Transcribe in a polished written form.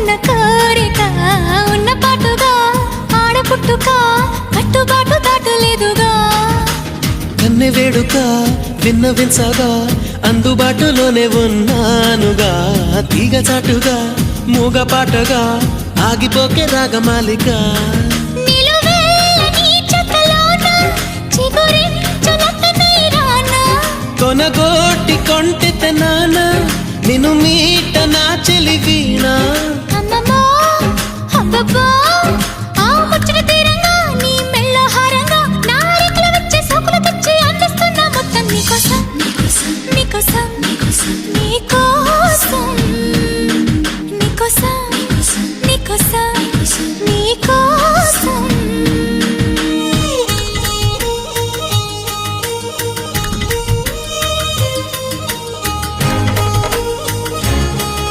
కన్న కోరిక ఉన్న పాటుగా ఆడపుట్టుక కట్టుబాటు దాటలేదుగా కన్నె వేడుక విన్నవించగా అందుబాటులోనే ఉన్నానుగా తీగ చాటుగా మూగ పాటగా ఆగిపోకే రాగమాలిక కొనగోటి కొంటె నాన్న నిన్ను మీట